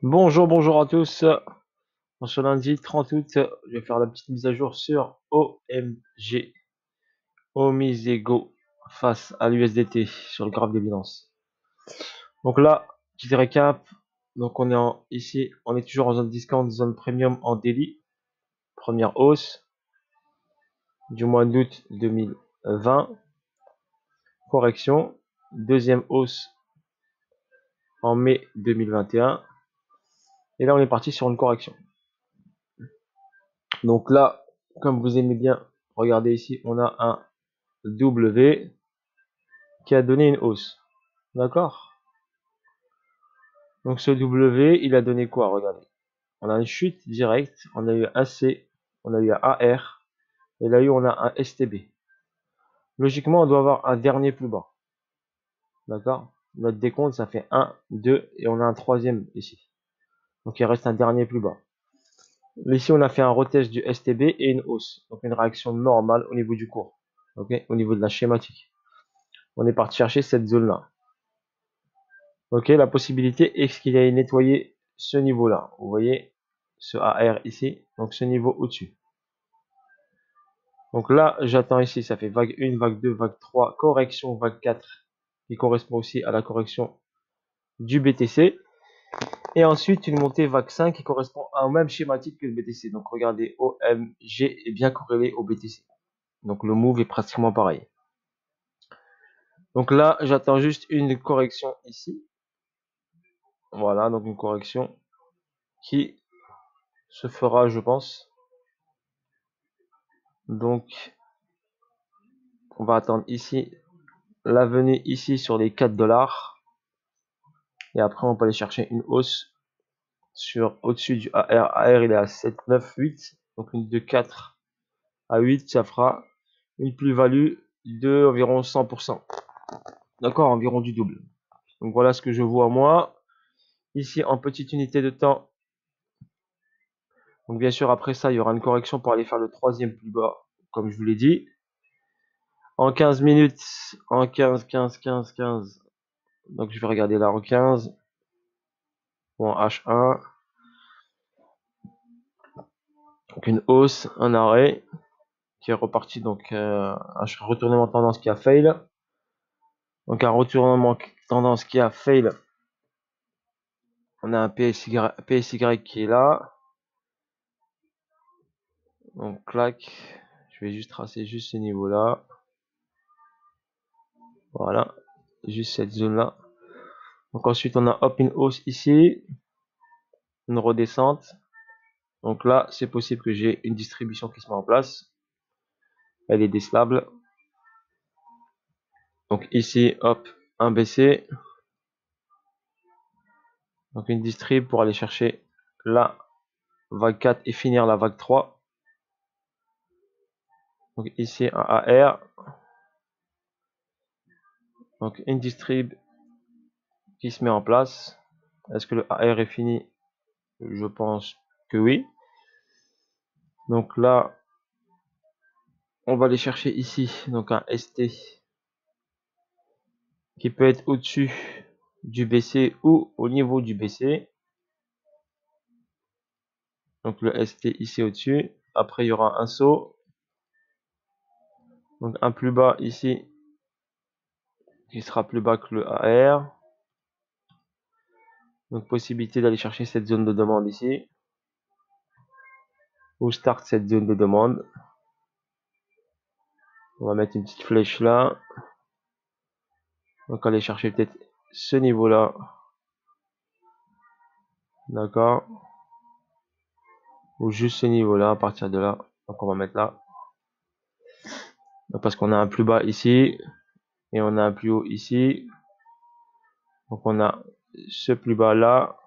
Bonjour à tous. En ce lundi 30 août, je vais faire la petite mise à jour sur OMG, Omisego, face à l'USDT sur le graphe des balances. Donc là, petit récap. Donc ici, on est toujours en zone discount, zone premium en daily. Première hausse du mois d'août 2020. Correction. Deuxième hausse en mai 2021. Et là, on est parti sur une correction. Donc là, comme vous aimez bien, regardez ici, on a un W qui a donné une hausse. D'accord? Donc ce W, il a donné quoi? Regardez. On a une chute directe, on a eu un C, on a eu un AR, et là on a un STB. Logiquement, on doit avoir un dernier plus bas. D'accord? Notre décompte, ça fait 1, 2, et on a un troisième ici. Donc il reste un dernier plus bas. Ici, on a fait un retest du STB et une hausse. Donc une réaction normale au niveau du cours. Ok? Au niveau de la schématique. On est parti chercher cette zone-là. Ok, la possibilité est qu'il ait nettoyé ce niveau-là. Vous voyez ce AR ici, donc ce niveau au-dessus. Donc là, j'attends ici, ça fait vague 1, vague 2, vague 3, correction vague 4, qui correspond aussi à la correction du BTC. Et ensuite, une montée vague 5 qui correspond au même schématique que le BTC. Donc regardez, OMG est bien corrélé au BTC. Donc le move est pratiquement pareil. Donc là, j'attends juste une correction ici. Voilà, donc une correction qui se fera, je pense. Donc, on va attendre ici la venue ici sur les 4 $. Et après, on peut aller chercher une hausse sur au-dessus du AR. AR, il est à 7, 9, 8. Donc, une de 4 à 8, ça fera une plus-value de environ 100%. D'accord, environ du double. Donc, voilà ce que je vois moi. Ici, en petite unité de temps. Donc, bien sûr, après ça, il y aura une correction pour aller faire le troisième plus bas, comme je vous l'ai dit. En 15 minutes, en 15. Donc, je vais regarder là en 15. Ou en H1. Donc, une hausse, un arrêt qui est reparti. Donc, un retournement de tendance qui a fail. Donc, un retournement de tendance qui a fail. On a un PSY qui est là. Donc, clac. Je vais juste tracer juste ce niveau-là. Voilà. Juste cette zone-là. Donc, ensuite, on a hop, une hausse ici. Une redescente. Donc là, c'est possible que j'ai une distribution qui se met en place. Elle est décelable. Donc ici, hop, un BC. Donc une distrib pour aller chercher la vague 4 et finir la vague 3. Donc ici, un AR. Donc une distrib qui se met en place. Est-ce que le AR est fini? Je pense que oui. Donc là, on va aller chercher ici donc un ST qui peut être au-dessus du BC ou au niveau du BC. Donc le ST ici au-dessus. Après, il y aura un saut. Donc un plus bas ici qui sera plus bas que le AR. Donc possibilité d'aller chercher cette zone de demande ici. Ou start cette zone de demande. On va mettre une petite flèche là. Donc aller chercher peut-être ce niveau là. D'accord. Ou juste ce niveau là à partir de là. Donc on va mettre là. Donc, parce qu'on a un plus bas ici. Et on a un plus haut ici. Donc on a ce plus bas là.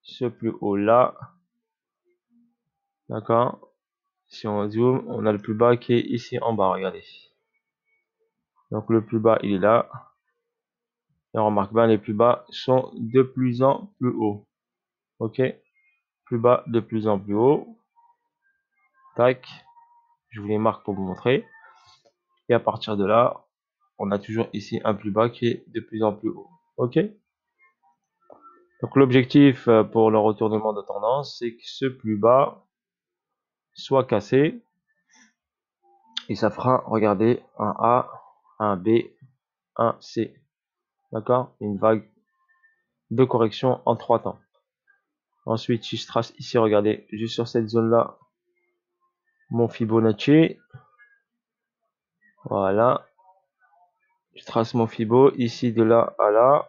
Ce plus haut là. D'accord. Si on zoome, on a le plus bas qui est ici en bas. Regardez. Donc le plus bas il est là. Et on remarque bien les plus bas sont de plus en plus hauts. Ok. Plus bas de plus en plus haut. Tac. Je vous les marque pour vous montrer. Et à partir de là, on a toujours ici un plus bas qui est de plus en plus haut. Ok. Donc l'objectif pour le retournement de tendance, c'est que ce plus bas soit cassé. Et ça fera, regardez, un A, un B, un C. D'accord? Une vague de correction en 3 temps. Ensuite, si je trace ici, regardez, juste sur cette zone-là, mon Fibonacci. Voilà. Je trace mon Fibo ici de là à là.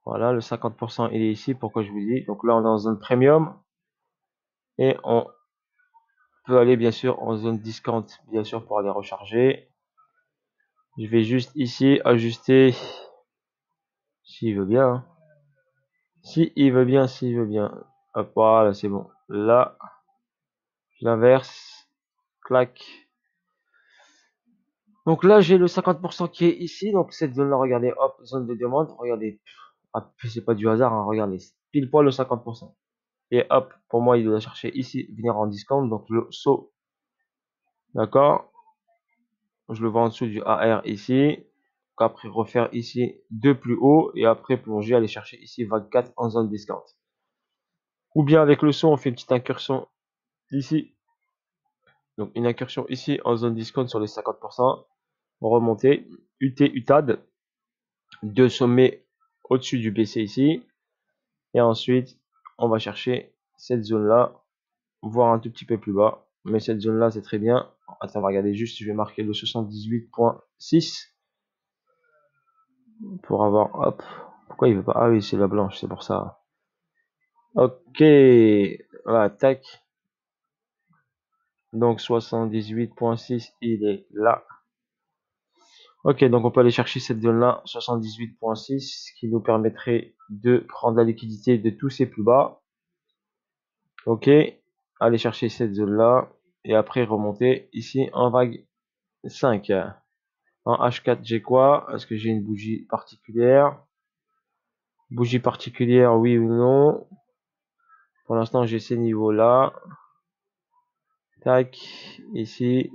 Voilà, le 50% il est ici. Pourquoi je vous dis? Donc là, on est en zone premium. Et on peut aller bien sûr en zone discount, bien sûr, pour aller recharger. Je vais juste ici ajuster s'il veut bien. Hein. S'il veut bien, s'il veut bien. Hop, voilà, c'est bon. Là, j'inverse. Clac. Donc là, j'ai le 50% qui est ici. Donc cette zone-là, regardez, hop, zone de demande. Regardez, ah, c'est pas du hasard, hein, regardez, pile poil le 50%. Et hop, pour moi, il doit chercher ici, venir en discount. Donc le saut, d'accord. Je le vois en dessous du AR ici. Après, refaire ici deux plus haut. Et après, plonger, aller chercher ici 24 en zone discount. Ou bien avec le saut, on fait une petite incursion ici. Donc une incursion ici en zone discount sur les 50%. Remonter, UT, UTAD. Deux sommets au-dessus du BC ici. Et ensuite, on va chercher cette zone-là, voire un tout petit peu plus bas. Mais cette zone-là, c'est très bien. Attends, on va regarder juste, je vais marquer le 78.6 pour avoir, hop. Pourquoi il veut pas? Ah oui, c'est la blanche, c'est pour ça. Ok, voilà, tac. Donc 78.6, il est là. Ok, donc on peut aller chercher cette zone-là, 78.6, qui nous permettrait de prendre la liquidité de tous ces plus bas. Ok, aller chercher cette zone-là, et après remonter ici en vague 5. En H4, j'ai quoi? Est-ce que j'ai une bougie particulière? Bougie particulière, oui ou non? Pour l'instant, j'ai ces niveaux-là. Tac, ici,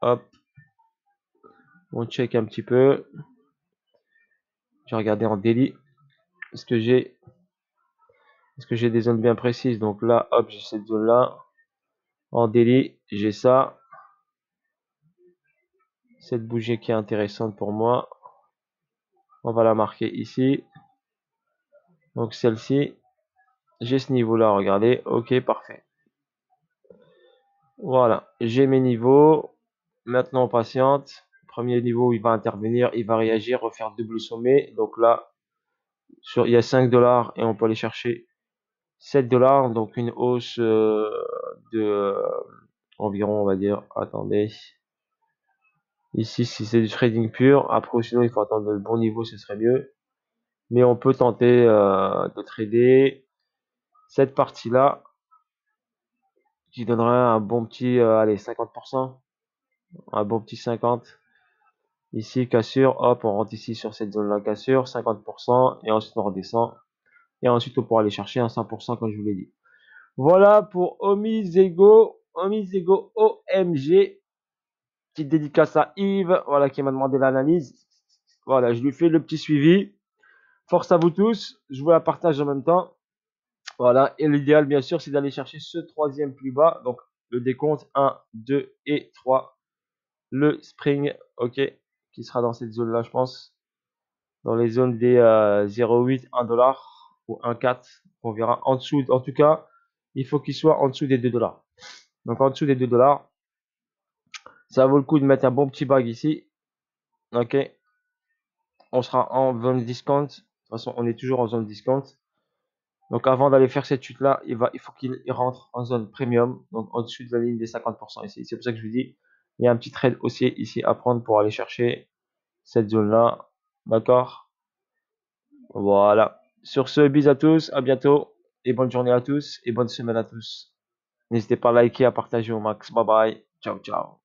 hop, on check un petit peu. Je vais regarder en daily. Est-ce que j'ai des zones bien précises? Donc là, hop, j'ai cette zone-là. En daily, j'ai ça. Cette bougie qui est intéressante pour moi. On va la marquer ici. Donc celle-ci, j'ai ce niveau-là, regardez. Ok, parfait. Voilà, j'ai mes niveaux. Maintenant, on patiente. Premier niveau, il va intervenir, il va réagir, refaire double sommet. Donc là, il y a 5 $ et on peut aller chercher 7 $. Donc une hausse de environ, on va dire, attendez. Ici, si c'est du trading pur, après, sinon, il faut attendre le bon niveau, ce serait mieux. Mais on peut tenter de trader cette partie-là qui donnerait un bon petit, allez, 50%. Un bon petit 50. Ici, cassure, hop, on rentre ici sur cette zone-là, cassure, 50%, et ensuite on redescend. Et ensuite, on pourra aller chercher un 100% comme je vous l'ai dit. Voilà pour Omizego, Omizego OMG. Petite dédicace à Yves, voilà, qui m'a demandé l'analyse. Voilà, je lui fais le petit suivi. Force à vous tous, je vous la partage en même temps. Voilà, et l'idéal, bien sûr, c'est d'aller chercher ce troisième plus bas. Donc, le décompte 1, 2 et 3. Le spring, ok, qui sera dans cette zone-là, je pense. Dans les zones des 0,8, 1 $ ou 1,4. On verra en dessous. En tout cas, il faut qu'il soit en dessous des 2 $. Donc, en dessous des 2 $, ça vaut le coup de mettre un bon petit bag ici. Ok, on sera en zone discount. De toute façon, on est toujours en zone discount. Donc avant d'aller faire cette chute là, il faut qu'il rentre en zone premium, donc en dessus de la ligne des 50% ici. C'est pour ça que je vous dis, il y a un petit trade haussier ici à prendre pour aller chercher cette zone là. D'accord? Voilà. Sur ce, bis à tous, à bientôt et bonne journée à tous et bonne semaine à tous. N'hésitez pas à liker, à partager au max. Bye bye. Ciao, ciao.